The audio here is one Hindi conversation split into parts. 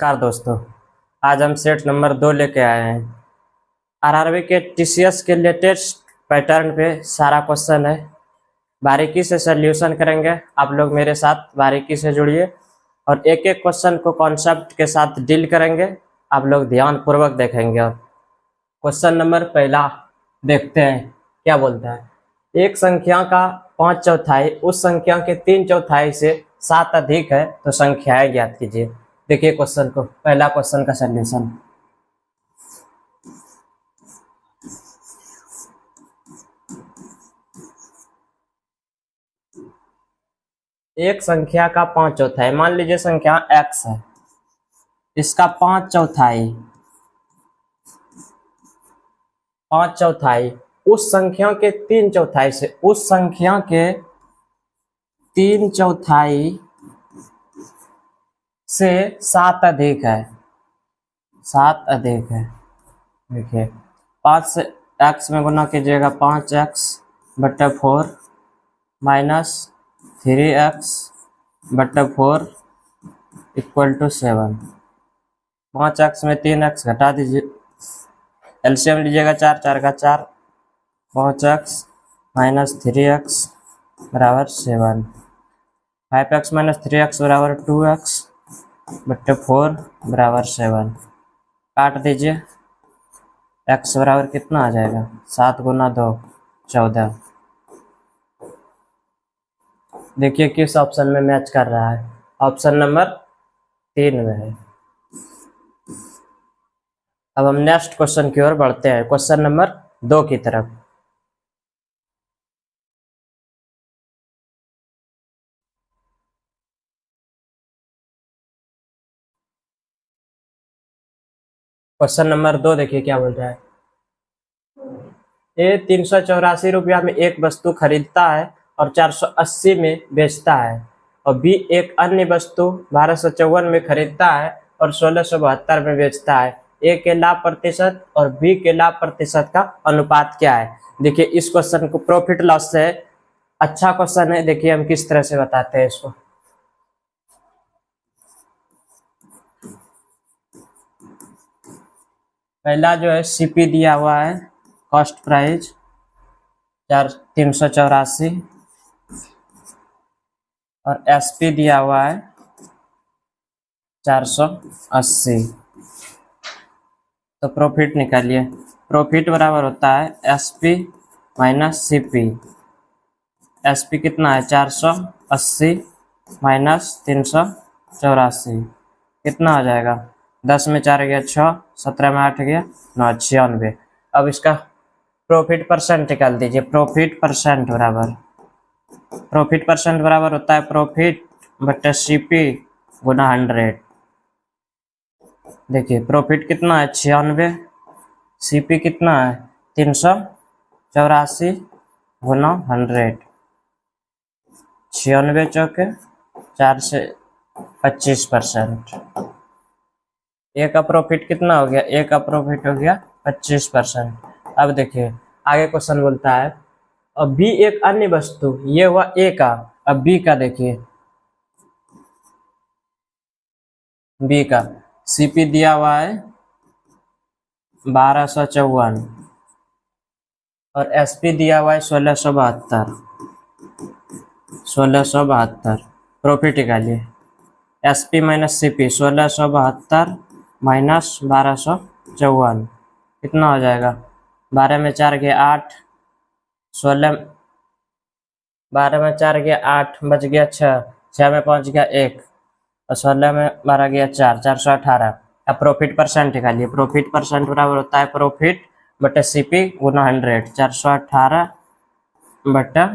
नमस्कार दोस्तों। आज हम सेट नंबर 2 लेके आए हैं। आरआरबी के टीसीएस के लेटेस्ट पैटर्न पे सारा क्वेश्चन है, बारीकी से सॉल्यूशन करेंगे। आप लोग मेरे साथ बारीकी से जुड़िए और एक एक क्वेश्चन को कॉन्सेप्ट के साथ डील करेंगे। आप लोग ध्यान पूर्वक देखेंगे। और क्वेश्चन नंबर पहला देखते हैं क्या बोलता है। एक संख्या का 5/4 उस संख्या के 3/4 से 7 अधिक है तो संख्याएं ज्ञात कीजिए। देखिए क्वेश्चन को, पहला क्वेश्चन का सॉल्यूशन। एक संख्या का 5/4, मान लीजिए संख्या x है, इसका 5/4 उस संख्या के 3/4 से, उस संख्या के 3/4 से 7 अधिक है, 7 अधिक है। देखिए 5 से x में गुना कीजिएगा, 5x/4 minus 3x/4 equal to 7। 5x में 3x घटा दीजिए, एलसीएम लीजिएगा 4 4 का 4, 5x माइनस 3x बराबर 7, 5x माइनस 3x बराबर 2x/4 बराबर 7। काट दीजिए, x बराबर कितना आ जाएगा, 7 गुना 2 14। देखिए किस ऑप्शन में मैच कर रहा है, ऑप्शन नंबर 3 में है। अब हम नेक्स्ट क्वेश्चन की ओर बढ़ते हैं, क्वेश्चन नंबर 2 की तरफ। क्वेश्चन नंबर 2 देखिए क्या बोल रहा है। ए 384 रुपया में एक वस्तु खरीदता है और 480 में बेचता है, और बी एक अन्य वस्तु 1254 में खरीदता है और 1672 में बेचता है। ए के लाभ प्रतिशत और बी के लाभ प्रतिशत का अनुपात क्या है। देखिए इस क्वेश्चन को प्रॉफिट लॉस से, अच्छा क्वेश्चन है। देखिए हम किस तरह से बताते हैं इसको। पहला जो है सीपी दिया हुआ है, कॉस्ट प्राइस 384, और एसपी दिया हुआ है 480। तो प्रॉफिट निकालिए। प्रॉफिट बराबर होता है एसपी माइनस सीपी। एसपी कितना है, 480 माइनस 384 कितना हो जाएगा, 10 में 4 गया 6, 17 में 8 गया 9, 96। अब इसका प्रॉफिट परसेंट निकाल दीजिए। प्रॉफिट परसेंट बराबर होता है प्रॉफिट बटे सीपी गुना 100। देखिए प्रॉफिट कितना है 96, सीपी कितना है 384 गुना 100, 96 चौके 4 से 25%। ए का प्रॉफिट कितना हो गया, ए का प्रॉफिट हो गया 25%। अब देखिए आगे क्वेश्चन बोलता है, अब बी एक अन्य वस्तु, ये हुआ ए का। अब बी का देखिए, बी का सीपी दिया हुआ है 1254 और एसपी दिया हुआ है 1672। प्रॉफिट निकालिए। एसपी माइनस सीपी 1672 माइनस 1254 कितना हो जाएगा, 12 में 4 गया 8, 12 में 4 गया 8, बच गया 6, 6 में 5 गया 1, और 16 में 12 गया 4, 418। अब प्रॉफिट परसेंट निकालिए। प्रॉफिट परसेंट बराबर होता है प्रॉफिट बटे सीपी गुना 100, 418 बटा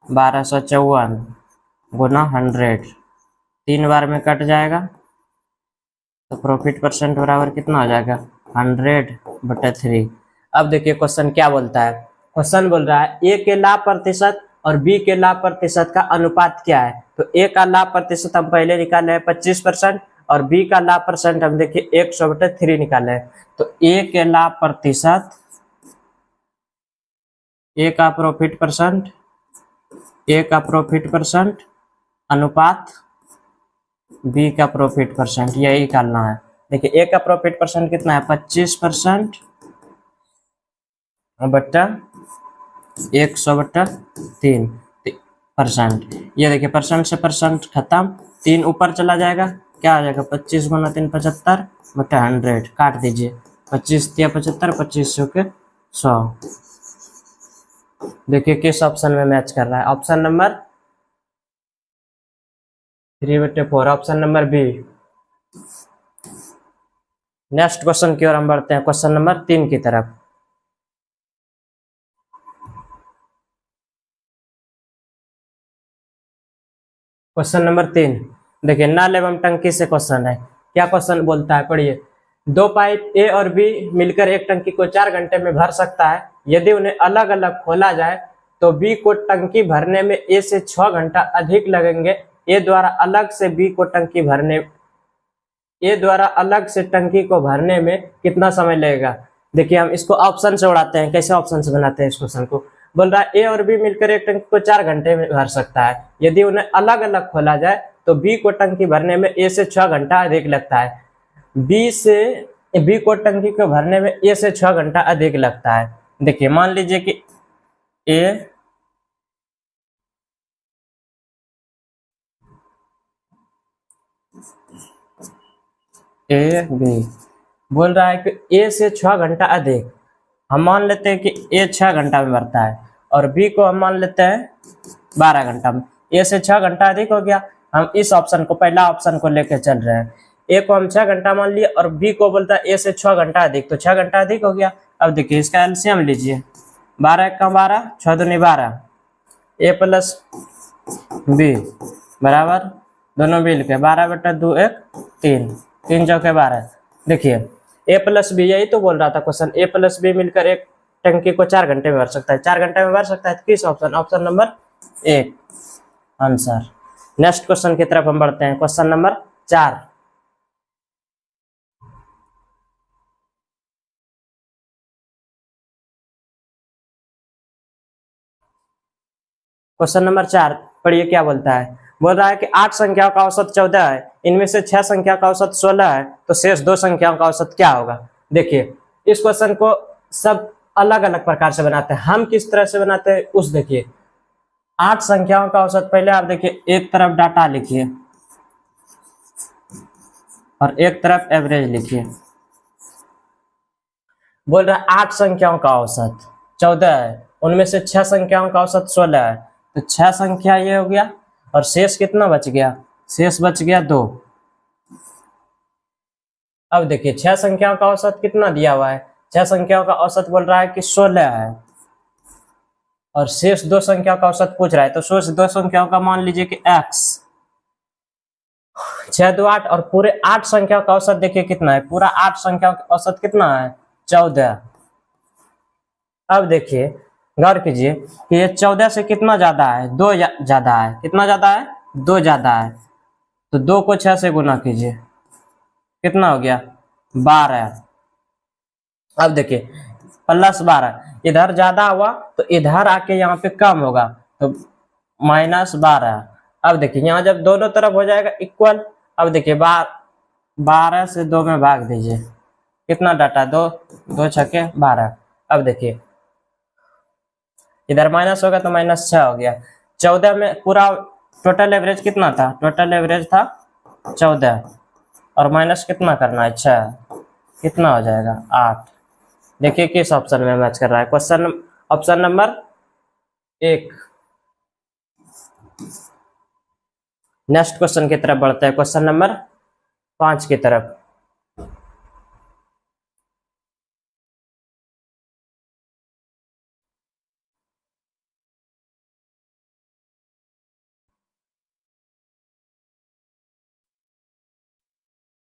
1254 गुना 100, 3 बार में कट जाएगा तो प्रॉफिट परसेंट बराबर कितना हो जाएगा, 100/3। अब देखिए क्वेश्चन क्या बोलता है। क्वेश्चन बोल रहा है ए के लाभ प्रतिशत और बी के लाभ प्रतिशत का अनुपात क्या है। तो ए का लाभ प्रतिशत हम पहले निकाले हैं 25%, और बी का लाभ परसेंट हम देखिए 100/3 निकाले हैं। तो ए के लाभ प्रतिशत, ए का प्रॉफिट परसेंट अनुपात बी का प्रॉफिट परसेंट यही निकालना है। देखिए ए का प्रॉफिट परसेंट कितना है 25% बट्टा 100/3%। ये देखिए परसेंट से परसेंट खत्म, 3 ऊपर चला जाएगा, क्या आ जाएगा 25 गुना 3 75/100 काट दीजिए, 25 या 75, 25 के 100। देखिए किस ऑप्शन में मैच कर रहा है, option number 3/4, option number B. Next question की ओर हम बढ़ते हैं, क्वेश्चन नंबर 3 की तरफ। क्वेश्चन नंबर 3 देखिए नल एवं टंकी से क्वेश्चन है। क्या क्वेश्चन बोलता है पढ़िए। दो पाइप ए और बी मिलकर एक टंकी को 4 घंटे में भर सकता है। यदि उन्हें अलग अलग खोला जाए तो बी को टंकी भरने में ए से 6 घंटा अधिक लगेंगे। ए द्वारा अलग से टंकी को भरने में कितना समय लगेगा। देखिए हम इसको ऑप्शन से उड़ाते हैं। कैसे ऑप्शन से बनाते हैं इस क्वेश्चन को। बोल रहा है ए और बी मिलकर एक टंकी को 4 घंटे में भर सकता है। यदि उन्हें अलग अलग खोला जाए तो बी को टंकी भरने में ए से 6 घंटा अधिक लगता है। बी को टंकी को भरने में ए से 6 घंटा अधिक लगता है। देखिए मान लीजिए कि ए बी बोल रहा है कि ए से 6 घंटा अधिक। हम मान लेते हैं कि ए 6 घंटा में भरता है और बी को हम मान लेते हैं 12 घंटा में। ए से 6 घंटा अधिक हो गया। हम इस ऑप्शन को, पहला ऑप्शन को लेकर चल रहे हैं। ए को हम 6 घंटा मान लिए और बी को बोलता है ए से 6 घंटा अधिक, तो 6 घंटा अधिक हो गया। अब देखिए इसका एलसीएम लीजिए, 12 का 12, 6 दूनी 12, ए प्लस बी बराबर दोनों मिल के 12/2 1 3, 3 चौके 12। देखिए ए प्लस बी, यही तो बोल रहा था क्वेश्चन, ए प्लस बी मिलकर एक टंकी को 4 घंटे में भर सकता है। 4 घंटे में भर सकता है तो किस option, option number 1 answer. Next question की तरफ हम बढ़ते हैं, क्वेश्चन नंबर 4। क्वेश्चन नंबर 4 पढ़िए क्या बोलता है। बोल रहा है कि 8 संख्याओं का औसत 14 है, इनमें से 6 संख्या का औसत 16 है, तो शेष 2 संख्याओं का औसत क्या होगा। देखिए इस क्वेश्चन को सब अलग अलग प्रकार से बनाते हैं। हम किस तरह से बनाते हैं उस देखिए। 8 संख्याओं का औसत, पहले आप देखिए एक तरफ डाटा लिखिए और एक तरफ एवरेज लिखिए। बोल रहा है 8 संख्याओं का औसत 14 है, उनमें से 6 संख्याओं का औसत 16 है, तो 6 संख्या ये हो गया और शेष कितना बच गया, शेष बच गया 2। अब देखिए 6 संख्याओं का औसत कितना दिया हुआ है, 6 संख्याओं का औसत बोल रहा है कि 16 है और शेष 2 संख्याओं का औसत पूछ रहा है, तो शेष 2 संख्याओं का मान लीजिए कि x। 6 2 8 और पूरे 8 संख्याओं का औसत देखिए कितना है, पूरा 8 संख्याओं का औसत कितना है 14। अब देखिए गौर कीजिए कि ये 14 से कितना ज्यादा है, 2 ज्यादा है। कितना ज्यादा है, 2 ज्यादा है, तो 2 को 6 से गुना कीजिए, कितना हो गया 12। अब देखिए +12, इधर ज्यादा हुआ तो इधर आके यहाँ पे कम होगा, तो -12। अब देखिए यहाँ जब दोनों तरफ हो जाएगा इक्वल। अब देखिए 12 से 2 में भाग दीजिए, कितना डाटा 2, 2 छक्के 12। अब देखिए इधर माइनस होगा तो -6 हो गया। 14 में पूरा टोटल एवरेज कितना था, टोटल एवरेज था 14 और माइनस कितना करना है 6, कितना हो जाएगा 8। देखिए किस ऑप्शन में मैच कर रहा है, question option number 1। Next question की तरफ बढ़ते हैं, क्वेश्चन नंबर 5 की तरफ।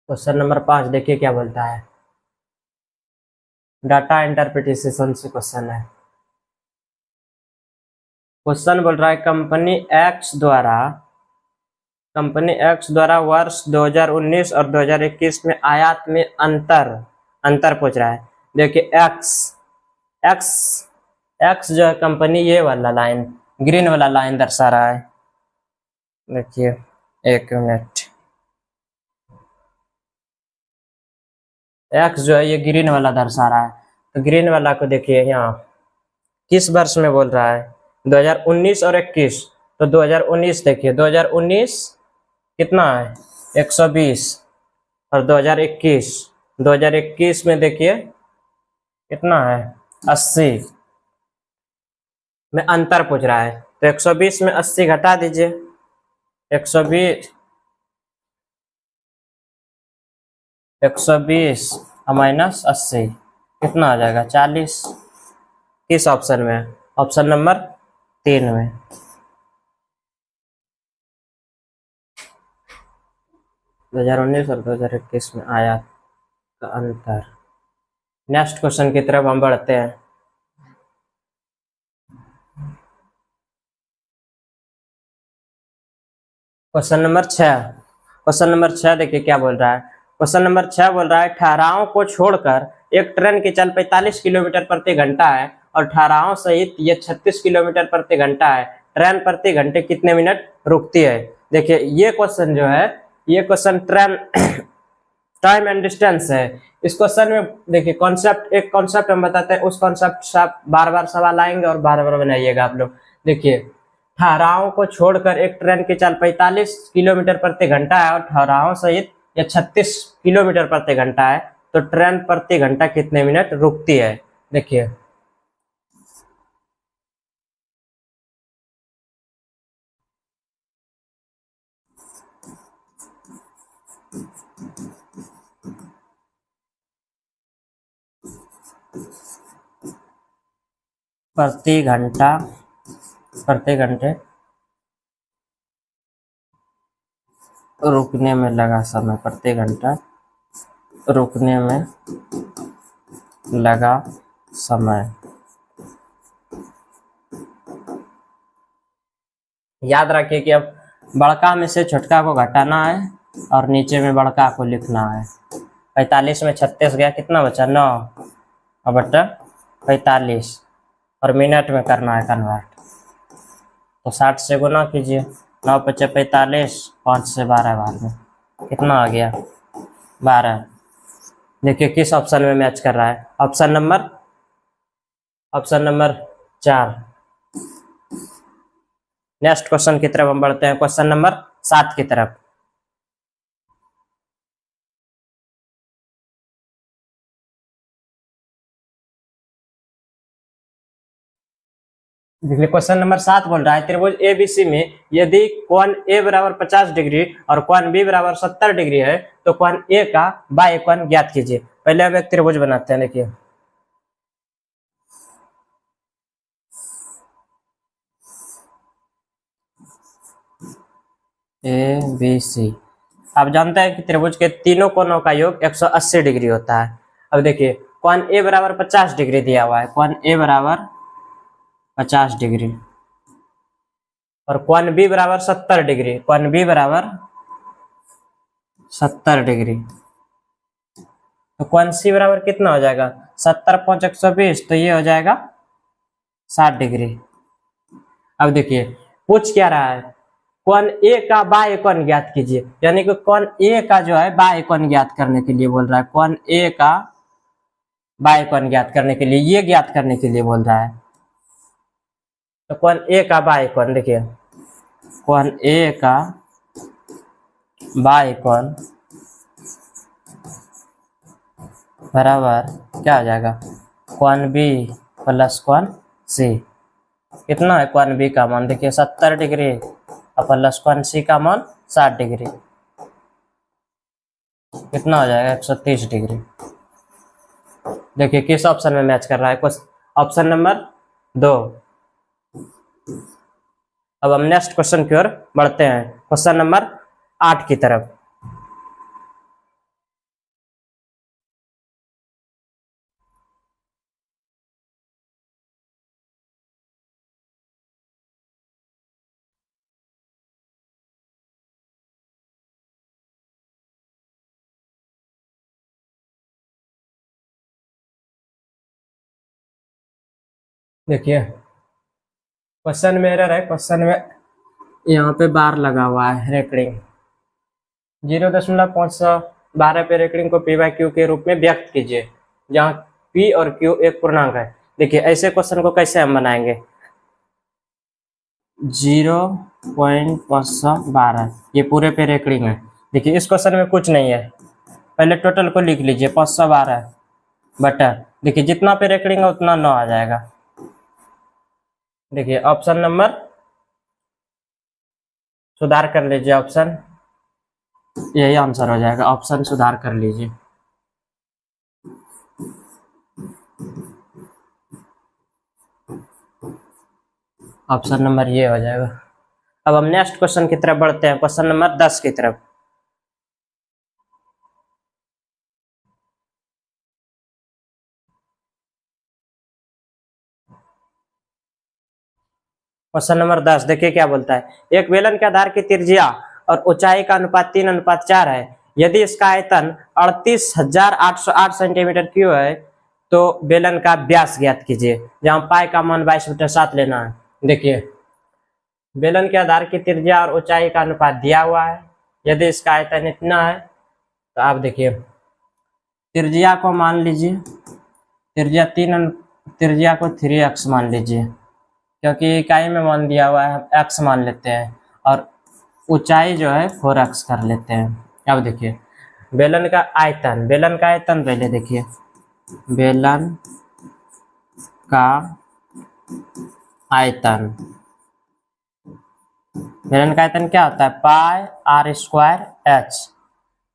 क्वेश्चन नंबर 5 देखिए क्या बोलता है, डाटा इंटरप्रिटेशन से क्वेश्चन है। क्वेश्चन बोल रहा है कंपनी एक्स द्वारा वर्ष 2019 और 2021 में आयात में अंतर पूछ रहा है। देखिए एक्स जो है कंपनी, ये वाला लाइन ग्रीन वाला लाइन दर्शा रहा है। देखिए एक मिनट, एक्स जो है ये ग्रीन वाला दर्शा रहा है, तो ग्रीन वाला को देखिए यहाँ किस वर्ष में बोल रहा है, 2019 और 21। तो 2019 देखिए, 2019 कितना है 120, और 2021 में देखिए कितना है 80 में अंतर पूछ रहा है। तो 120 में 80 घटा दीजिए, 120 माइनस 80 कितना आ जाएगा 40। किस ऑप्शन में? ऑप्शन नंबर 3 में। दो 2019 और 2021 में आयात का अंतर। नेक्स्ट क्वेश्चन की तरफ हम बढ़ते हैं। Question number 6। क्वेश्चन नंबर 6 देखिए क्या बोल रहा है। क्वेश्चन नंबर 6 बोल रहा है ठहराव को छोड़कर एक ट्रेन की चल 45 किलोमीटर प्रति घंटा है और ठहराव सहित ये 36 किलोमीटर प्रति घंटा है। ट्रेन प्रति घंटे कितने मिनट रुकती है? देखिए ये क्वेश्चन जो है, ये question train time and distance है। इस क्वेश्चन में देखिए कॉन्सेप्ट, एक कॉन्सेप्ट हम बताते हैं, उस कॉन्सेप्ट से आप बार बार सवाल आएंगे और बार बार बनाइएगा आप लोग। देखिए ठहराव को छोड़कर एक ट्रेन की चाल 45 किलोमीटर प्रति घंटा है और ठहराव सहित यह 36 किलोमीटर प्रति घंटा है, तो ट्रेन प्रति घंटा कितने मिनट रुकती है? देखिए प्रति घंटे रुकने में लगा समय, प्रति घंटा रुकने में लगा समय। याद रखिए कि अब बड़का में से छोटका को घटाना है और नीचे में बड़का को लिखना है। 45 में 36 गया, कितना बचा 9 और बटा 45, और मिनट में करना है कन्वर्ट। तो 60 से गुना कीजिए, 9 पचे 45, 5 से 12 बार में कितना आ गया 12। देखिए किस ऑप्शन में मैच कर रहा है? Option number 4। नेक्स्ट क्वेश्चन की तरफ हम बढ़ते हैं, क्वेश्चन नंबर 7 की तरफ। देखिए क्वेश्चन नंबर 7 बोल रहा है त्रिभुज एबीसी में यदि कोण ए बराबर 50 डिग्री और कोण बी बराबर 70 डिग्री है तो कोण ए का बाह्य कोण ज्ञात कीजिए। पहले हम एक त्रिभुज बनाते हैं। देखिए ए बी सी, आप जानते हैं कि त्रिभुज के तीनों कोणों का योग 180 डिग्री होता है। अब देखिए कोण ए बराबर 50 डिग्री दिया हुआ है, कोण ए बराबर 50 डिग्री और कोण बी बराबर 70 डिग्री, कोण बी बराबर 70 डिग्री। तो कोण सी बराबर कितना हो जाएगा 70 × 5 120, तो ये हो जाएगा 60 डिग्री। अब देखिए पूछ क्या रहा है, कोण ए का बाह्य कोण ज्ञात कीजिए, यानी कि कोण ए का जो है बाह्य कोण ज्ञात करने के लिए बोल रहा है। कोण ए का बाह्य कोण ज्ञात करने के लिए, ये ज्ञात करने के लिए बोल रहा है। तो कोण ए का बाह्य कोण, देखिए कोण ए का बाह्य कोण बराबर क्या हो जाएगा कोण बी प्लस कोण सी। कितना है कोण बी का मान, देखिए 70 डिग्री और प्लस कोण सी का मान 60 डिग्री, कितना हो जाएगा 130 डिग्री। देखिए किस ऑप्शन में मैच कर रहा है? Option number 2। अब हम नेक्स्ट क्वेश्चन की ओर बढ़ते हैं, क्वेश्चन नंबर 8 की तरफ। देखिए क्वेश्चन में एरर है, क्वेश्चन में यहाँ पे बार लगा हुआ है रेकॉर्डिंग 0.5 12 पे रेकरिंग को पी बाई क्यू के रूप में व्यक्त कीजिए, जहाँ पी और क्यू एक पूर्णांक है। देखिए ऐसे क्वेश्चन को कैसे हम बनाएंगे, 0.512 ये पूरे पे रेकरिंग है। देखिए इस क्वेश्चन में कुछ नहीं है, पहले टोटल को लिख लीजिए 512 बटा, देखिए जितना पे रेकरिंग है उतना 9 आ जाएगा। देखिए ऑप्शन नंबर सुधार कर लीजिए, ऑप्शन यही आंसर हो जाएगा, ऑप्शन सुधार कर लीजिए। ऑप्शन नंबर ये हो जाएगा। अब हम नेक्स्ट क्वेश्चन की तरफ बढ़ते हैं, क्वेश्चन नंबर 10 की तरफ। क्वेश्चन नंबर 10 देखिए क्या बोलता है, एक बेलन के आधार की त्रिज्या और ऊंचाई का अनुपात 3:4 है। यदि इसका आयतन 38,808 सेंटीमीटर क्यूब है तो बेलन का व्यास ज्ञात कीजिए, जहां पाई का मान 22/7 लेना है। देखिए बेलन के आधार की त्रिज्या और ऊंचाई का अनुपात दिया हुआ है, यदि इसका आयतन इतना है तो आप देखिए त्रिज्या को मान लीजिए, त्रिज्या को 3x मान लीजिए, क्योंकि इकाई में मान दिया हुआ है हम x मान लेते हैं, और ऊंचाई जो है 4x कर लेते हैं। अब देखिए बेलन का आयतन पहले देखिए, बेलन का आयतन क्या होता है, पाई आर स्क्वायर एच।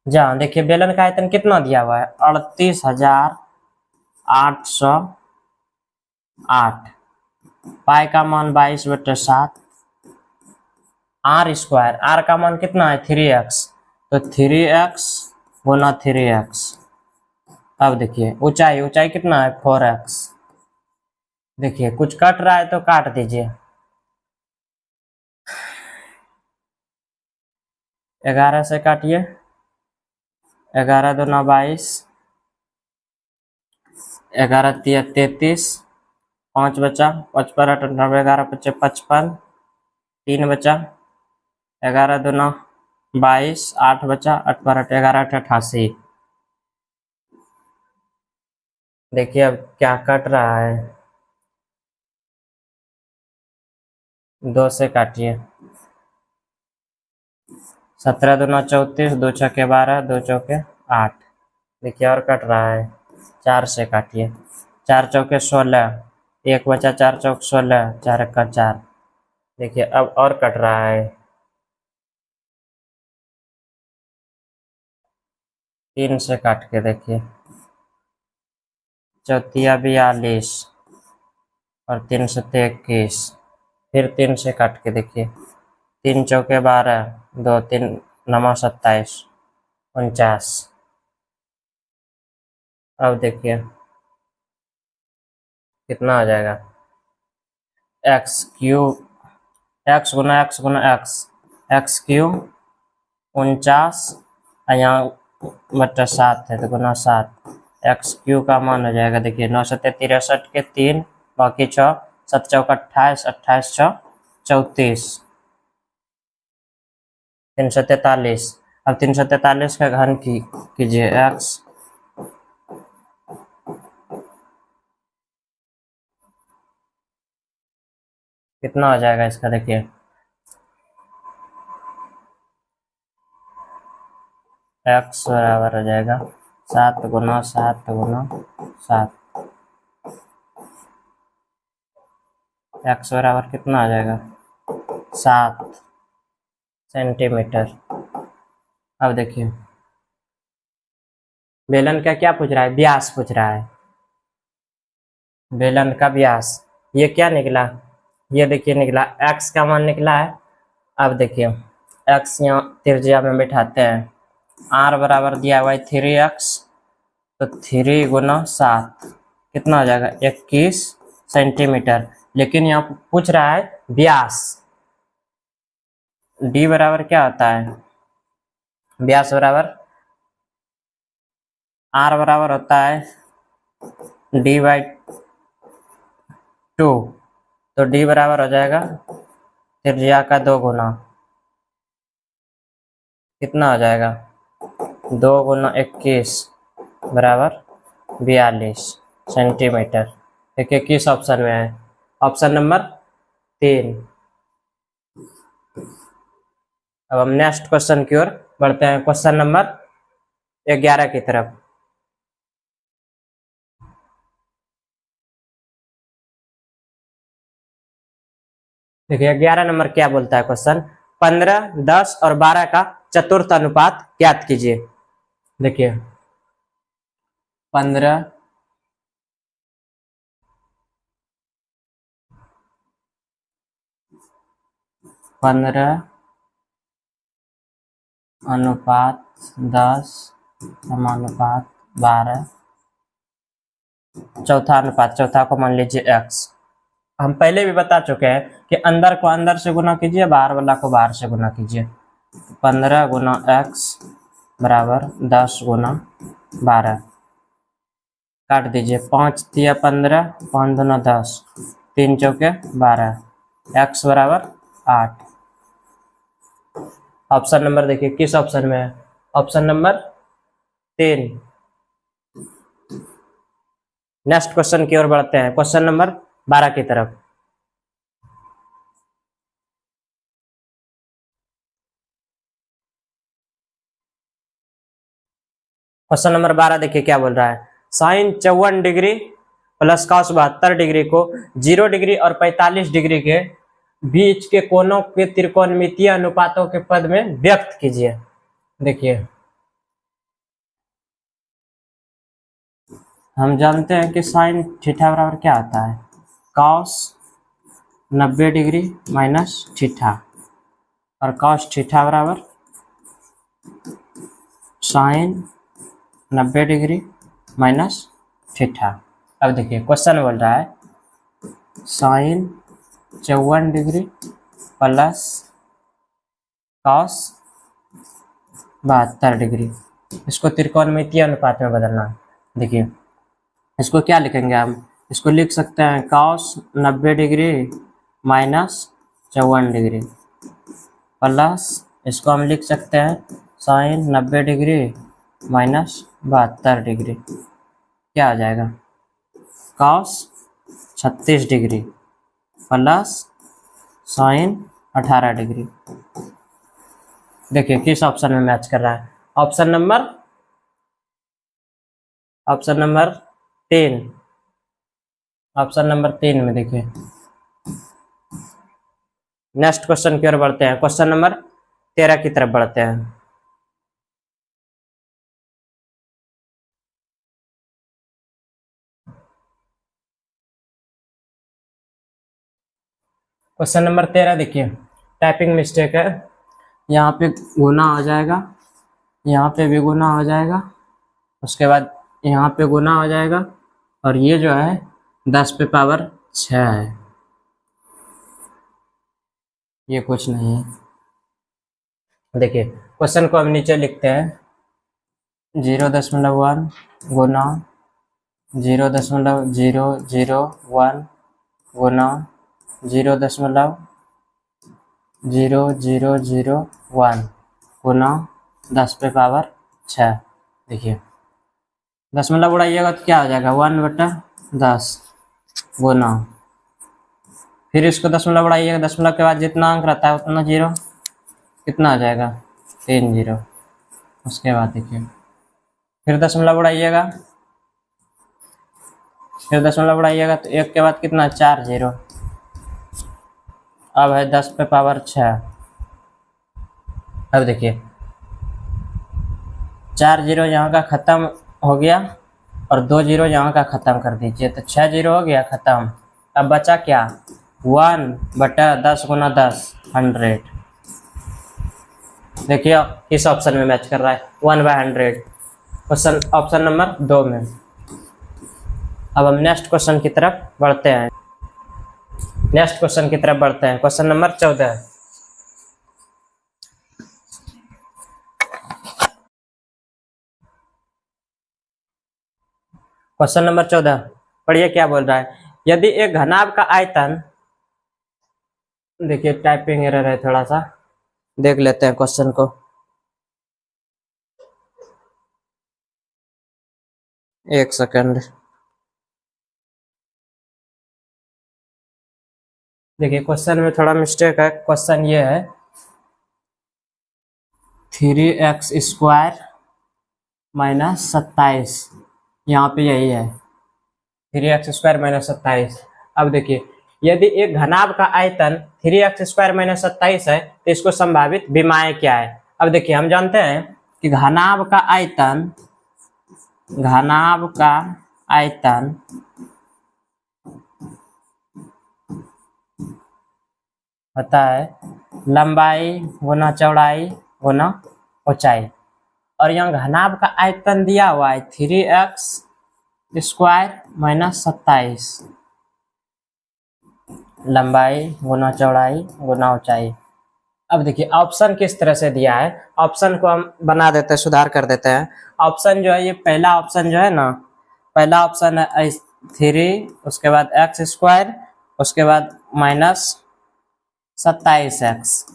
जहाँ देखिए बेलन का आयतन कितना दिया हुआ है, 38,808, पाई का मान 22/7, आर स्क्वायर, आर का मान कितना है 3x, तो 3x गुना 3x। अब देखिए ऊंचाई कितना है 4x। देखिए कुछ कट रहा है तो काट दीजिए, 11 से काटिए, 11 दूना 22, 11 तिया 33, 5 बचा, 5 पर 8 9, 11 बचे 55, 3 बचा, 11 दूना 22, 8 बचा, 8 पर 8 11 8 88। देखिए अब क्या कट रहा है, 2 से काटिए, 17 दूना 34, 2 छक्के 12, 2 चौके 8। देखिए और कट रहा है, 4 से काटिए, 4 चौके 16, 1 बचा, 4 चौक 16, 4 1 4। देखिए अब और कट रहा है, 3 से काट के देखिए, 4 42 और 3 से 21, फिर 3 से काट के देखिए, 3 चौके 12, 2 3 9 27, 49। अब देखिए कितना आ जाएगा, एक्स क्यूब, एक्स गुना एक्स गुना एक्स, एक्स क्यूब 49, यहाँ बटा 7 है तो गुना 7, एक्स क्यू का मान हो जाएगा। देखिए 9 7 63 के 3, बाकी 6, 7 चौक 28, 28 6 34, 343। अब 343 का घन कीजिए, एक्स कितना हो जाएगा इसका, देखिए एक्स बराबर हो जाएगा 7 गुना 7 गुना 7, एक्स बराबर कितना आ जाएगा 7 सेंटीमीटर। अब देखिए बेलन का क्या पूछ रहा है, व्यास पूछ रहा है, बेलन का व्यास। ये क्या निकला, ये देखिए निकला x का मान निकला है। अब देखिए x यहाँ त्रिज्या में बिठाते हैं, r बराबर दिया हुआ है 3x, तो 3 गुना 7 कितना हो जाएगा 21 सेंटीमीटर। लेकिन यहाँ पूछ रहा है व्यास, d बराबर क्या होता है, व्यास बराबर r बराबर होता है d/2, तो d बराबर हो जाएगा त्रिज्या का 2 गुना, कितना हो जाएगा 2 × 21 बराबर 42 सेंटीमीटर। देखिए किस ऑप्शन में है, ऑप्शन नंबर 3। अब हम नेक्स्ट क्वेश्चन की ओर बढ़ते हैं, क्वेश्चन नंबर 11 की तरफ। देखिए 11 नंबर क्या बोलता है क्वेश्चन, 15, 10 और 12 का चतुर्थ अनुपात ज्ञात कीजिए। देखिए 15, 10 समानुपात 12, चौथा को मान लीजिए x। हम पहले भी बता चुके हैं कि अंदर को अंदर से गुना कीजिए, बाहर वाला को बाहर से गुना कीजिए। 15 × x बराबर 10 × 12, काट दीजिए। 5 × 15, 5 × 10, 3 × 4 = 12, x बराबर 8। ऑप्शन नंबर देखिए किस ऑप्शन में है, ऑप्शन नंबर 3। नेक्स्ट क्वेश्चन की ओर बढ़ते हैं, क्वेश्चन नंबर 12 की तरफ। क्वेश्चन नंबर 12 देखिए क्या बोल रहा है, sine 54 degree plus cos 72 degree को 0 डिग्री और 45 डिग्री के बीच के कोणों के त्रिकोणमितीय अनुपातों के पद में व्यक्त कीजिए। देखिए हम जानते हैं कि साइन थीटा बराबर क्या होता है, cos 90 डिग्री माइनस थीटा, और cos थीटा बराबर साइन 90 डिग्री माइनस थीटा। अब देखिए क्वेश्चन बोल रहा है sine 54 degree plus cos 72 degree, इसको त्रिकोणमितीय अनुपात में बदलना है। देखिए इसको क्या लिखेंगे हम, इसको लिख सकते हैं cos 90 degree minus 54 degree plus इसको हम लिख सकते हैं साइन 90 डिग्री माइनस 72 डिग्री। क्या आ जाएगा, cos 36 degree plus sign 18 degree. देखिए किस ऑप्शन में मैच कर रहा है, ऑप्शन नंबर 3। ऑप्शन नंबर 3 में देखिए। नेक्स्ट क्वेश्चन की ओर बढ़ते हैं, क्वेश्चन नंबर 13 की तरफ बढ़ते हैं। क्वेश्चन नंबर 13 देखिए, टाइपिंग मिस्टेक है, यहाँ पे गुना हो जाएगा, यहाँ पे भी गुना हो जाएगा, उसके बाद यहाँ पे गुना हो जाएगा, और ये जो है 10 पे पावर 6 है, ये कुछ नहीं है। देखिए क्वेश्चन को हम नीचे लिखते हैं, 0.1 गुना 0.001 गुना 0.0001 गुना 10 पे पावर 6। देखिए दशमलव उड़ाइएगा तो क्या हो जाएगा, 1/10 गुना, फिर इसको दशमलव उड़ाइएगा, दशमलव के बाद जितना अंक रहता है उतना जीरो, कितना आ जाएगा 3 जीरो। उसके बाद देखिए फिर दशमलव उड़ाइएगा, तो 1 के बाद कितना 4 जीरो। अब है 10 पे पावर 6। अब देखिए 4 जीरो यहाँ का खत्म हो गया और 2 जीरो यहाँ का खत्म कर दीजिए, तो 6 जीरो हो गया खत्म। अब बचा क्या, 1/10 गुना 10 100। देखिए किस ऑप्शन में मैच कर रहा है, 1/100, क्वेश्चन ऑप्शन नंबर 2 में। अब हम नेक्स्ट क्वेश्चन की तरफ बढ़ते हैं, क्वेश्चन नंबर 14। क्वेश्चन नंबर 14 पढ़िए क्या बोल रहा है, यदि एक घनाभ का आयतन, देखिए टाइपिंग एरर है थोड़ा सा, देख लेते हैं क्वेश्चन को। एक सेकंड। देखिए क्वेश्चन में थोड़ा मिस्टेक है। क्वेश्चन ये है 3x² माइनस 27, यहाँ पे यही है 3x² माइनस 27। अब देखिए यदि एक घनाभ का आयतन 3x² माइनस 27 है तो इसको संभावित विमाएं क्या है। अब देखिए हम जानते हैं कि घनाभ का आयतन होता है लंबाई गुना चौड़ाई गुना ऊंचाई, और यहाँ घनाभ का आयतन दिया हुआ है 3x² माइनस 27, लंबाई गुना चौड़ाई गुना ऊंचाई। अब देखिए ऑप्शन किस तरह से दिया है, ऑप्शन को हम बना देते हैं, सुधार कर देते हैं। ऑप्शन जो है ये पहला ऑप्शन जो है ना, पहला ऑप्शन है 3, उसके बाद x², उसके बाद माइनस 27x,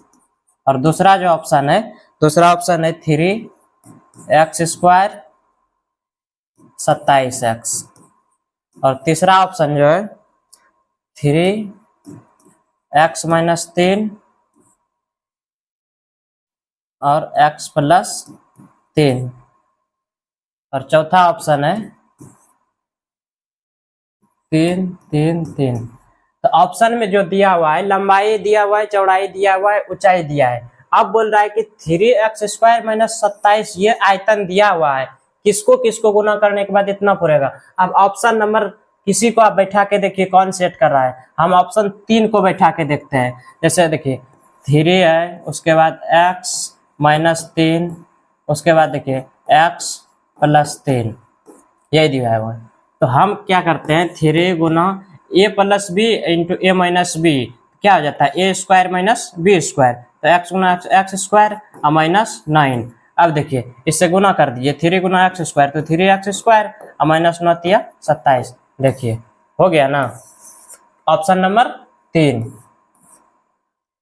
और दूसरा जो ऑप्शन है, दूसरा ऑप्शन है 3x² 27x, और तीसरा ऑप्शन जो है 3x माइनस 3 और x प्लस 3, और चौथा ऑप्शन है 3 3 3। तो ऑप्शन में जो दिया हुआ है लंबाई दिया हुआ है, चौड़ाई दिया हुआ है, ऊंचाई दिया है। अब बोल रहा है कि 3x² माइनस 27 ये आयतन दिया हुआ है, किसको किसको गुना करने के बाद इतना पूरेगा। अब ऑप्शन नंबर किसी को आप बैठा के देखिए कौन सेट कर रहा है। हम ऑप्शन 3 को बैठा के देखते हैं। जैसे देखिए 3 है, उसके बाद x माइनस 3, उसके बाद देखिए x प्लस 3, यही दिया है वो। तो हम क्या करते हैं 3 गुना a plus B into A minus B, क्या हो जाता है a² माइनस b², तो x गुना x² और माइनस 9। अब देखिए इससे गुना कर दीजिए 3 गुना x² तो 3x² और माइनस 9 तिया 27, देखिए हो गया ना ऑप्शन नंबर 3।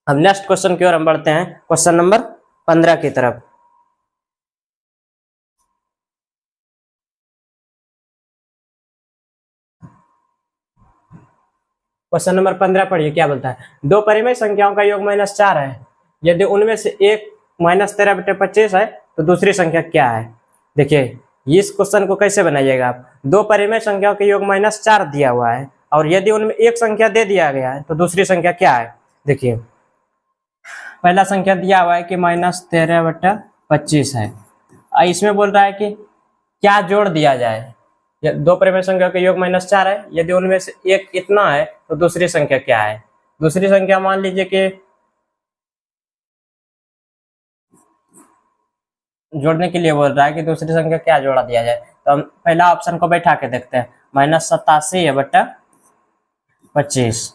अब नेक्स्ट क्वेश्चन की ओर हम बढ़ते हैं, क्वेश्चन नंबर 15 की तरफ। क्वेश्चन नंबर 15 पढ़िए क्या बोलता है। दो परिमेय संख्याओं का योग -4 है, यदि उनमें से एक -13/25 है तो दूसरी संख्या क्या है। देखिए इस क्वेश्चन को कैसे बनाइएगा आप। दो परिमेय संख्याओं के योग -4 दिया हुआ है और यदि उनमें एक संख्या दे दिया गया है तो दूसरी संख्या क्या है। देखिए पहला संख्या दिया हुआ है कि -13/25 है, इसमें बोल रहा है कि क्या जोड़ दिया जाए। दो परिमेय संख्या का योग -4 है, यदि उनमें से एक इतना है तो दूसरी संख्या क्या है। दूसरी संख्या मान लीजिए कि जोड़ने के लिए बोल रहा है कि दूसरी संख्या क्या जोड़ा दिया जाए। तो हम पहला ऑप्शन को बैठा के देखते हैं, -87/25।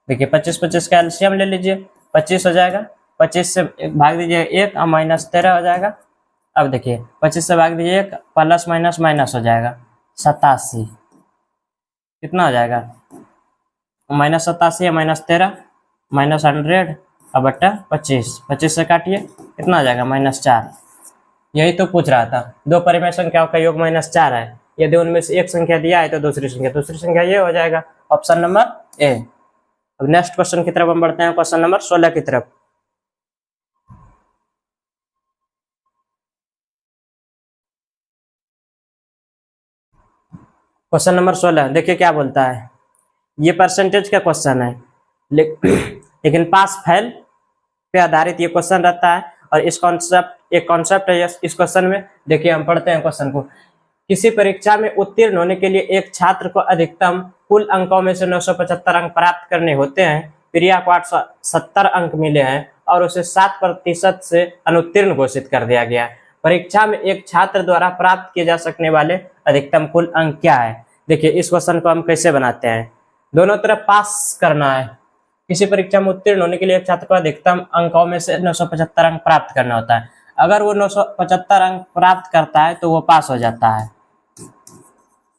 देखिए 25 का एलसीएम ले लीजिए, 25 हो जाएगा, 25 से भाग दीजिए 1 और -13 हो जाएगा। अब देखिए 25 से भाग दीजिए 1, प्लस माइनस माइनस हो जाएगा 87, कितना हो जाएगा -87 या -13 -100 और बट्टा 25, 25 से काटिए कितना हो जाएगा -4। यही तो पूछ रहा था, दो परिमेय संख्याओं का योग -4 है, यदि उनमें से एक संख्या दिया है तो दूसरी संख्या ये हो जाएगा ऑप्शन नंबर ए। अब नेक्स्ट क्वेश्चन की तरफ हम बढ़ते हैं, क्वेश्चन नंबर 16 की तरफ। क्वेश्चन नंबर 16 देखिए क्या बोलता है। ये परसेंटेज का क्वेश्चन है, लेकिन पास फेल पे आधारित ये क्वेश्चन रहता है, और इस कॉन्सेप्ट है इस क्वेश्चन में। देखिए हम पढ़ते हैं क्वेश्चन को। किसी परीक्षा में उत्तीर्ण होने के लिए एक छात्र को अधिकतम कुल अंकों में से 975 अंक प्राप्त करने होते हैं। प्रिया को 870 अंक मिले हैं और उसे 7% से अनुत्तीर्ण घोषित कर दिया गया है। परीक्षा में एक छात्र द्वारा प्राप्त किए जा सकने वाले अधिकतम कुल अंक क्या है। देखिए इस क्वेश्चन को हम कैसे बनाते हैं, दोनों तरफ पास करना है। किसी परीक्षा में उत्तीर्ण होने के लिए एक छात्र को अधिकतम अंकों में से 975 अंक प्राप्त करना होता है। अगर वो 975 अंक प्राप्त करता है तो वो पास हो जाता है,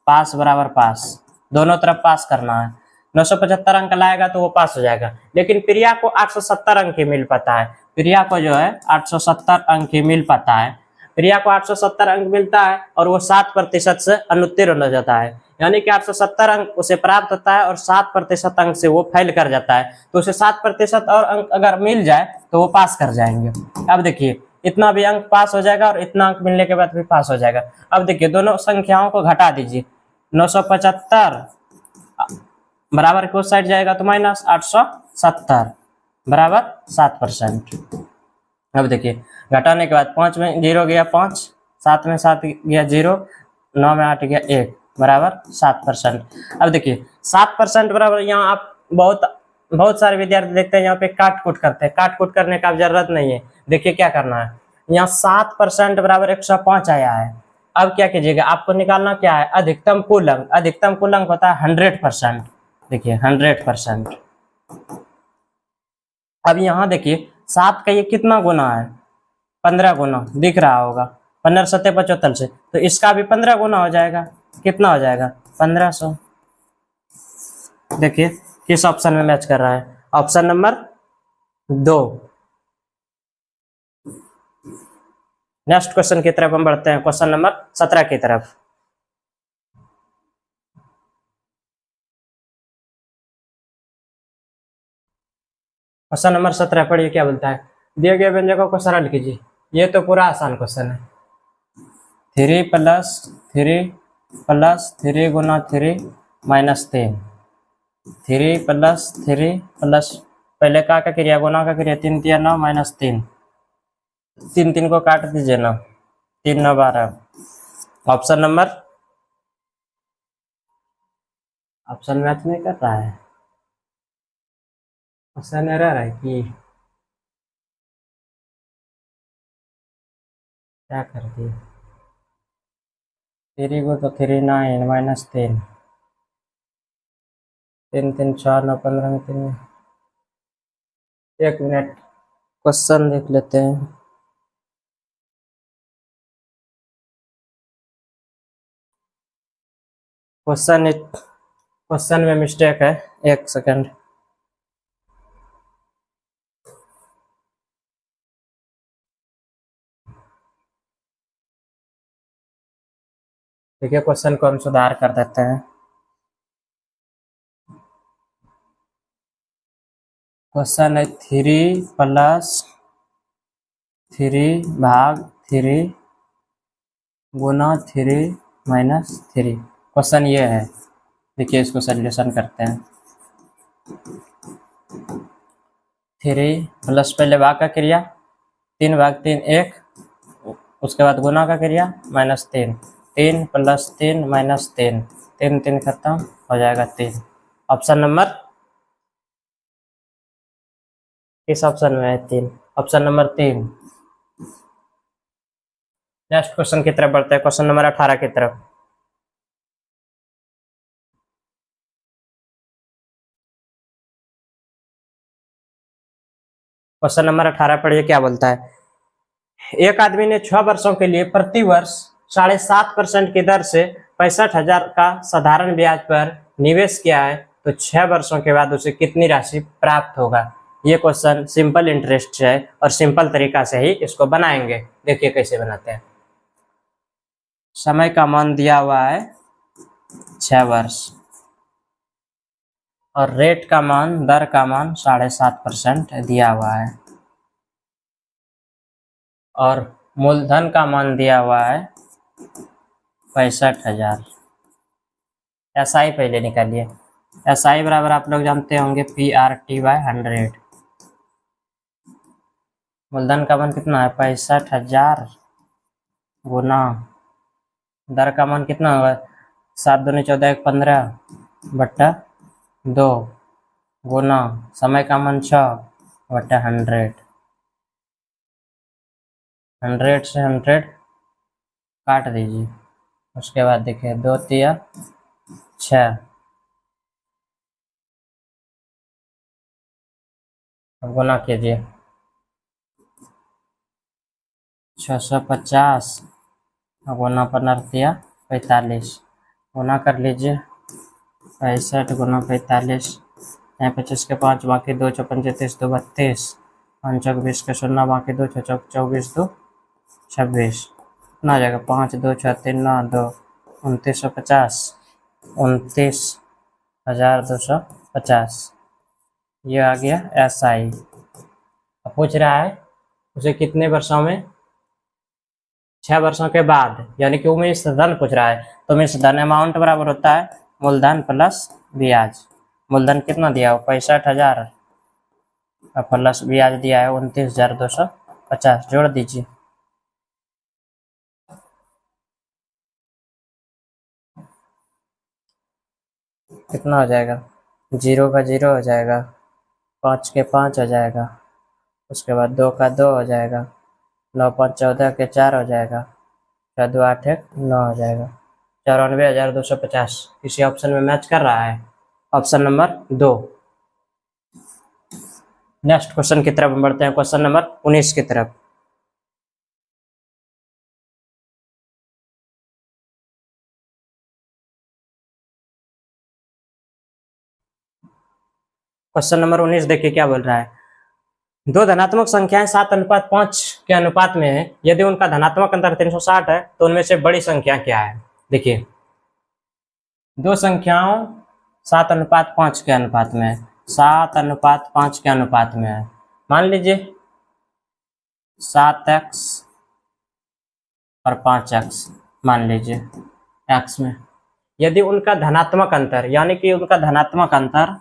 पास बराबर पास, दोनों तरफ पास करना है। 975 अंक लाएगा तो वो पास हो जाएगा। लेकिन प्रिया को 870 अंक ही मिल पाता है, प्रिया को जो है 870 अंक ही मिल पाता है। क्रिया को 870 अंक मिलता है और वो 7% से अनुत्तीर्ण हो जाता है, यानी कि 870 अंक उसे प्राप्त होता है और 7% अंक से वो फेल कर जाता है। तो उसे 7% और अंक अगर मिल जाए तो वो पास कर जाएंगे। अब देखिए इतना भी अंक पास हो जाएगा और इतना अंक मिलने के बाद भी पास हो जाएगा। अब देखिए दोनों संख्याओं को घटा दीजिए, 975 बराबर को साइड जाएगा तो माइनस 870 बराबर 7%। अब देखिए घटाने के बाद 5 में 0 गया 5, 7 में 7 गया 0, 9 में 8 गया 1 बराबर 7%। अब देखिए 7% बराबर, यहाँ आप बहुत सारे विद्यार्थी देखते हैं यहाँ पे काट कूट करते हैं, काट कूट करने का जरूरत नहीं है। देखिए क्या करना है, यहाँ 7% बराबर 105 आया है। अब क्या कीजिएगा, आपको निकालना क्या है, अधिकतम कुल अंक। अधिकतम कुल अंक होता है 100%। देखिए 100%। अब यहाँ देखिए 7 का ये कितना गुना है, 15 गुना दिख रहा होगा, 15 सत्ते 75 से, तो इसका भी 15 गुना हो जाएगा। कितना हो जाएगा, 1500। देखिए किस ऑप्शन में मैच कर रहा है, ऑप्शन नंबर 2। नेक्स्ट क्वेश्चन की तरफ हम बढ़ते हैं, क्वेश्चन नंबर 17 की तरफ। क्वेश्चन नंबर 17 पढ़िए क्या बोलता है। दिए गए व्यंजकों को सरल कीजिए। ये तो पूरा आसान क्वेश्चन है। 3 प्लस 3 गुना 3 माइनस 3, 3 प्लस 3 प्लस पहले का क्रिया गुना का क्रिया, 3 3 9 माइनस 3, 3 3 को काट दीजिए ना, 3 9 12। ऑप्शन नंबर, ऑप्शन मैच नहीं कर रहा है, ऑप्शन एरर है कि क्या कर दिए। 3 को तो 3 9 माइनस 3, 3 3 4 9 15 में 3 में। 1 मिनट क्वेश्चन देख लेते हैं। क्वेश्चन में मिस्टेक है, 1 सेकंड। देखिए क्वेश्चन को हम सुधार कर देते हैं। क्वेश्चन है 3 प्लस 3 भाग 3 गुना 3 माइनस 3। क्वेश्चन ये है, देखिए इसको सॉल्यूशन करते हैं। 3 प्लस पहले भाग का क्रिया, 3 भाग 3 1, उसके बाद गुना का क्रिया माइनस 3, 3 प्लस 3 माइनस 3, 3 3 खत्म हो जाएगा 3। ऑप्शन नंबर, किस ऑप्शन में है 3, ऑप्शन नंबर 3। नेक्स्ट क्वेश्चन की तरफ बढ़ते हैं, क्वेश्चन नंबर 18 की तरफ। क्वेश्चन नंबर 18 पढ़िए क्या बोलता है। एक आदमी ने 6 वर्षों के लिए प्रति वर्ष 7.5% की दर से 65,000 का साधारण ब्याज पर निवेश किया है, तो 6 वर्षों के बाद उसे कितनी राशि प्राप्त होगा। ये क्वेश्चन सिंपल इंटरेस्ट है और सिंपल तरीका से ही इसको बनाएंगे। देखिए कैसे बनाते हैं। समय का मान दिया हुआ है 6 वर्ष और रेट का मान, दर का मान 7.5% दिया हुआ है और मूलधन का मान दिया हुआ है 65,000। SI पहले निकालिए। SI बराबर आप लोग जानते होंगे PRT/100। मूलधन का मान कितना है 65,000 गुना दर का मान कितना होगा 7 दूनी 14 1 15 बट्टा 2 गुना समय का मान 6 बट्टा 100। 100 से 100 काट दीजिए, उसके बाद देखिए 2 3 6, अब गुना कीजिए 650 गुना 15 45, गुना कर लीजिए 65 गुना 45, यहाँ 25 के 5 बाकी 2 54 33 2 32, 5 20 के 0 बाकी 2 24 2 26, कितना आ जाएगा, 5, 2, 6, 3, 9, 2, 2950, 29,250। ये आ गया SI। अब पूछ रहा है उसे कितने वर्षों में, 6 वर्षों के बाद, यानी कि उमेश धन पूछ रहा है। तो उमेश धन अमाउंट बराबर होता है मूलधन प्लस ब्याज। मूलधन कितना दिया हो, 65,000, और प्लस ब्याज दिया है 29,250, जोड़ दीजिए। कितना हो जाएगा, 0 का 0 हो जाएगा, 5 के 5 हो जाएगा, उसके बाद 2 का 2 हो जाएगा, 9 5 14 के 4 हो जाएगा, 4 2 8 1 9 हो जाएगा, 94,250। इसी ऑप्शन में मैच कर रहा है, ऑप्शन नंबर 2। नेक्स्ट क्वेश्चन की तरफ बढ़ते हैं, क्वेश्चन नंबर 19 की तरफ। क्वेश्चन नंबर 19 देखिए क्या बोल रहा है। दो धनात्मक संख्याएं 7:5 के अनुपात में है, यदि उनका धनात्मक अंतर 360 है तो उनमें से बड़ी संख्या क्या है। देखिए दो संख्याओं 7:5 के अनुपात में है, 7:5 के अनुपात में है। मान लीजिए 7x और 5x, मान लीजिए x में, यदि उनका धनात्मक अंतर, यानी कि उनका धनात्मक अंतर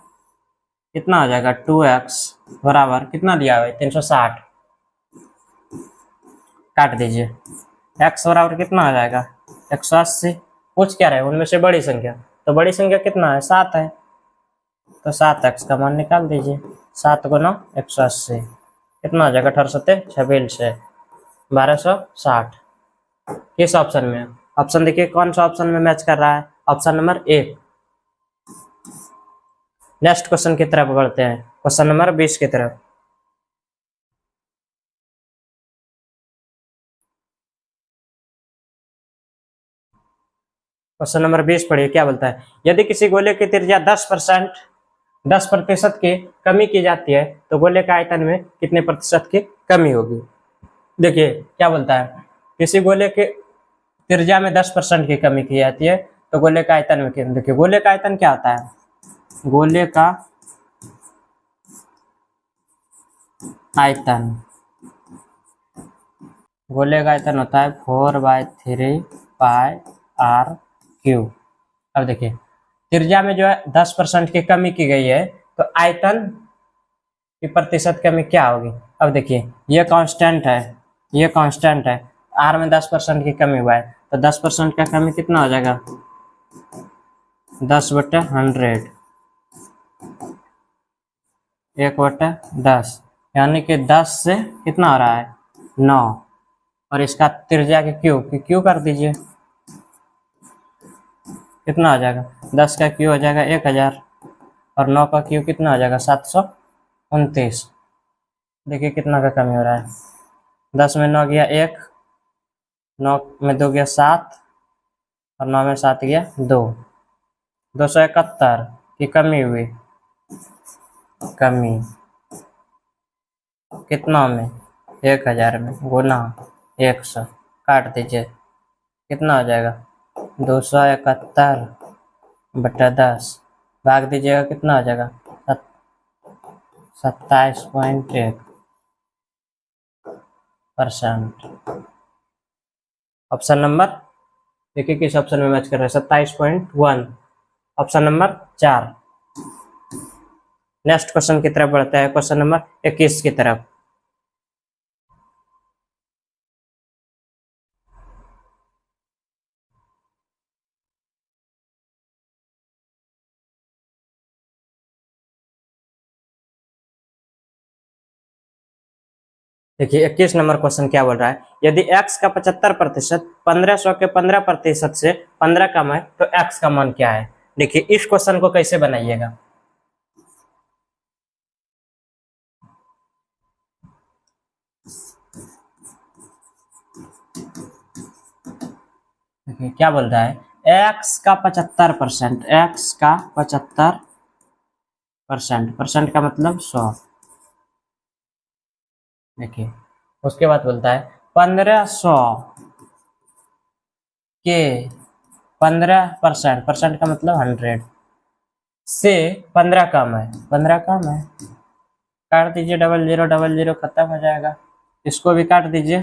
कितना हो जाएगा, 2x बराबर कितना दिया हुआ है, 360, काट दीजिए, x बराबर कितना हो जाएगा, 180। पूछ क्या रहे उनमें से बड़ी संख्या, तो बड़ी संख्या कितना है, 7 है, तो 7x का मान निकाल दीजिए, 7 गुना 180 कितना हो जाएगा, 18 से 1260। किस ऑप्शन में, ऑप्शन देखिए कौन सा ऑप्शन में मैच कर रहा है, ऑप्शन नंबर 1। नेक्स्ट क्वेश्चन की तरफ बढ़ते हैं, क्वेश्चन नंबर 20 की तरफ। क्वेश्चन नंबर 20 पढ़िए क्या बोलता है। यदि किसी गोले की त्रिज्या 10% की कमी की जाती है तो गोले का आयतन में कितने प्रतिशत की कमी होगी। देखिए क्या बोलता है, किसी गोले के त्रिज्या में 10% की कमी की जाती है तो गोले का आयतन में, देखिए गोले का आयतन क्या होता है, गोले का आयतन, गोले का आयतन होता है 4/3πr³। अब देखिए त्रिज्या में जो है 10% की कमी की गई है, तो आयतन की प्रतिशत कमी क्या होगी। अब देखिए ये कांस्टेंट है, ये कांस्टेंट है, आर में 10% की कमी हुआ है, तो 10% का कमी कितना हो जाएगा, 10/100, 1/10, यानी कि 10 से कितना हो रहा है, 9, और इसका त्रिज्या के क्यू कर दीजिए, कितना हो जाएगा, 10 का क्यू हो जाएगा 1000, और 9 का क्यू कितना हो जाएगा, 729। देखिए कितना का कमी हो रहा है, 10 में 9 गया 1, 9 में 2 गया 7, और 9 में 7 गया 2, 271 की कमी हुई, कमी कितना में, 1000 में, गुना 100, काट दीजिए, कितना हो जाएगा, 271/10, भाग दीजिएगा कितना हो जाएगा, 27.1%। ऑप्शन नंबर देखिए किस ऑप्शन में मैच कर रहा है, 27.1, ऑप्शन नंबर 4। नेक्स्ट क्वेश्चन की तरफ बढ़ता है, क्वेश्चन नंबर 21 की तरफ। देखिए 21 नंबर क्वेश्चन क्या बोल रहा है, यदि x का 75% 1500 के 15% से 15 कम है तो x का मान क्या है। देखिए इस क्वेश्चन को कैसे बनाइएगा, देखिए क्या बोल रहा है, x का 75%, x का 75%, परसेंट का मतलब 100। देखिए उसके बाद बोलता है 1500 के 15%, परसेंट का मतलब 100 से 15 कम है, 15 कम है, काट दीजिए, 00 00 खत्म हो जाएगा, इसको भी काट दीजिए,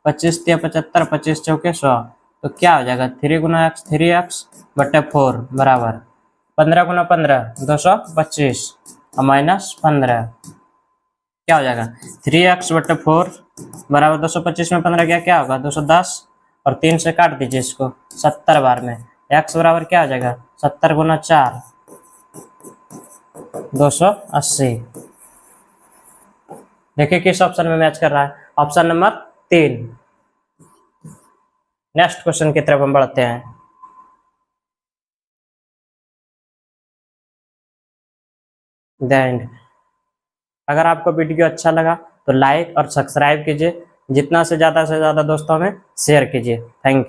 25 तिया 75, 25 चौके 100, तो क्या हो जाएगा 3 गुना एक्स 3x बटे 4 बराबर 15 गुना 15 225 और माइनस 15, क्या हो जाएगा 3x बटे 4 बराबर 225 में 15 क्या होगा 210 और 3 से काट दीजिए इसको 70 बार में, x बराबर क्या हो जाएगा 70 गुना 4 280। देखिए किस ऑप्शन में मैच कर रहा है, ऑप्शन नंबर 3। नेक्स्ट क्वेश्चन की तरफ हम बढ़ते हैं। देन अगर आपको वीडियो अच्छा लगा तो लाइक और सब्सक्राइब कीजिए, जितना से ज़्यादा दोस्तों में शेयर कीजिए। Thank you.